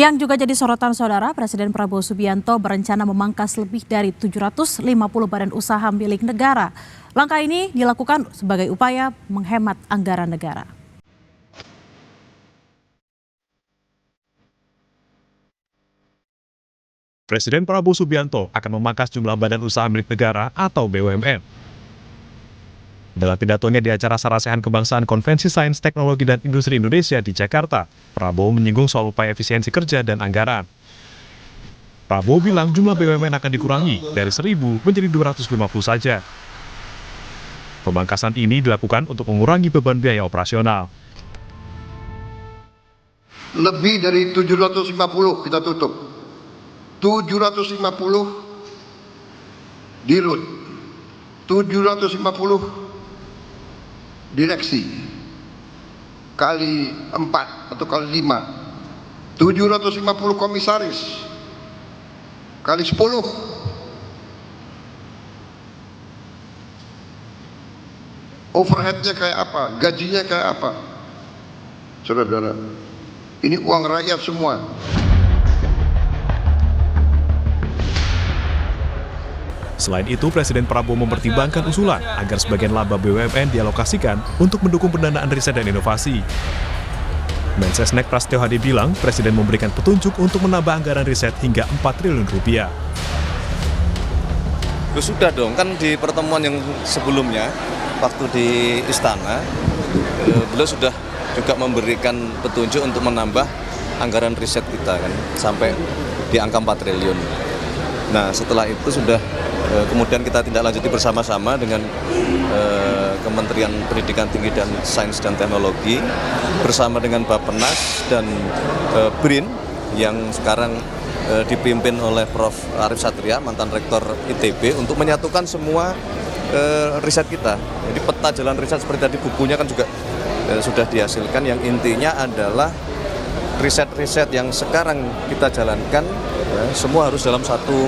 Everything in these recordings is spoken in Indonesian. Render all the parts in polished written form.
Yang juga jadi sorotan saudara, Presiden Prabowo Subianto berencana memangkas lebih dari 750 badan usaha milik negara. Langkah ini dilakukan sebagai upaya menghemat anggaran negara. Presiden Prabowo Subianto akan memangkas jumlah badan usaha milik negara atau BUMN. Dalam pidatonya di acara Sarasehan Kebangsaan Konvensi Sains, Teknologi, dan Industri Indonesia di Jakarta, Prabowo menyinggung soal upaya efisiensi kerja dan anggaran. Prabowo bilang jumlah BUMN akan dikurangi dari 1.000 menjadi 250 saja. Pemangkasan ini dilakukan untuk mengurangi beban biaya operasional. Lebih dari 750 kita tutup. 750 dirut. 750 direksi kali 4 atau kali 5, 750 komisaris kali 10, overheadnya kayak apa, gajinya kayak apa. Saudara-saudara, ini uang rakyat semua. Selain itu, Presiden Prabowo mempertimbangkan usulan agar sebagian laba BUMN dialokasikan untuk mendukung pendanaan riset dan inovasi. Mensesnek Prasetyo Hadi bilang, Presiden memberikan petunjuk untuk menambah anggaran riset hingga 4 triliun rupiah. Sudah dong, kan di pertemuan yang sebelumnya, waktu di Istana, beliau sudah juga memberikan petunjuk untuk menambah anggaran riset kita kan, sampai di angka 4 triliun. Nah, setelah itu sudah kemudian kita tindak lanjuti bersama-sama dengan Kementerian Pendidikan Tinggi dan Sains dan Teknologi bersama dengan Bappenas dan BRIN yang sekarang dipimpin oleh Prof. Arief Satria, mantan Rektor ITB, untuk menyatukan semua riset kita. Jadi peta jalan riset seperti tadi bukunya kan juga sudah dihasilkan, yang intinya adalah riset-riset yang sekarang kita jalankan semua harus dalam satu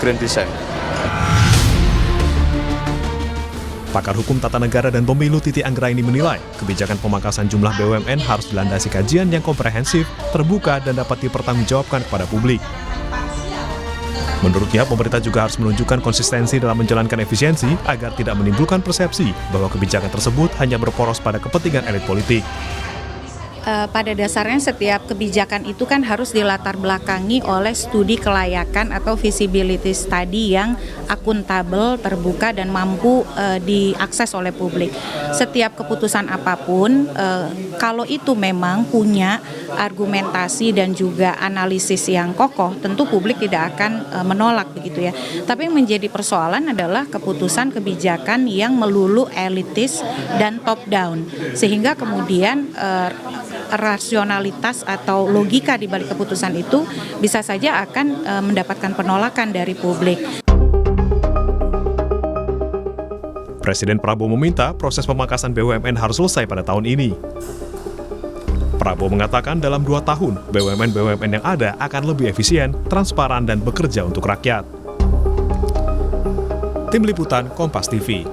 grand design. Pakar Hukum Tata Negara dan Pemilu Titi Anggraini menilai kebijakan pemangkasan jumlah BUMN harus dilandasi kajian yang komprehensif, terbuka, dan dapat dipertanggungjawabkan kepada publik. Menurutnya, pemerintah juga harus menunjukkan konsistensi dalam menjalankan efisiensi agar tidak menimbulkan persepsi bahwa kebijakan tersebut hanya berporos pada kepentingan elit politik. Pada dasarnya setiap kebijakan itu kan harus dilatar belakangi oleh studi kelayakan atau feasibility study yang akuntabel, terbuka, dan mampu diakses oleh publik. Setiap keputusan apapun, kalau itu memang punya argumentasi dan juga analisis yang kokoh, tentu publik tidak akan menolak begitu ya. Tapi yang menjadi persoalan adalah keputusan kebijakan yang melulu elitis dan top down, sehingga kemudian rasionalitas atau logika di balik keputusan itu bisa saja akan mendapatkan penolakan dari publik. Presiden Prabowo meminta proses pemangkasan BUMN harus selesai pada tahun ini. Prabowo mengatakan dalam 2 tahun, BUMN yang ada akan lebih efisien, transparan, dan bekerja untuk rakyat. Tim Liputan Kompas TV.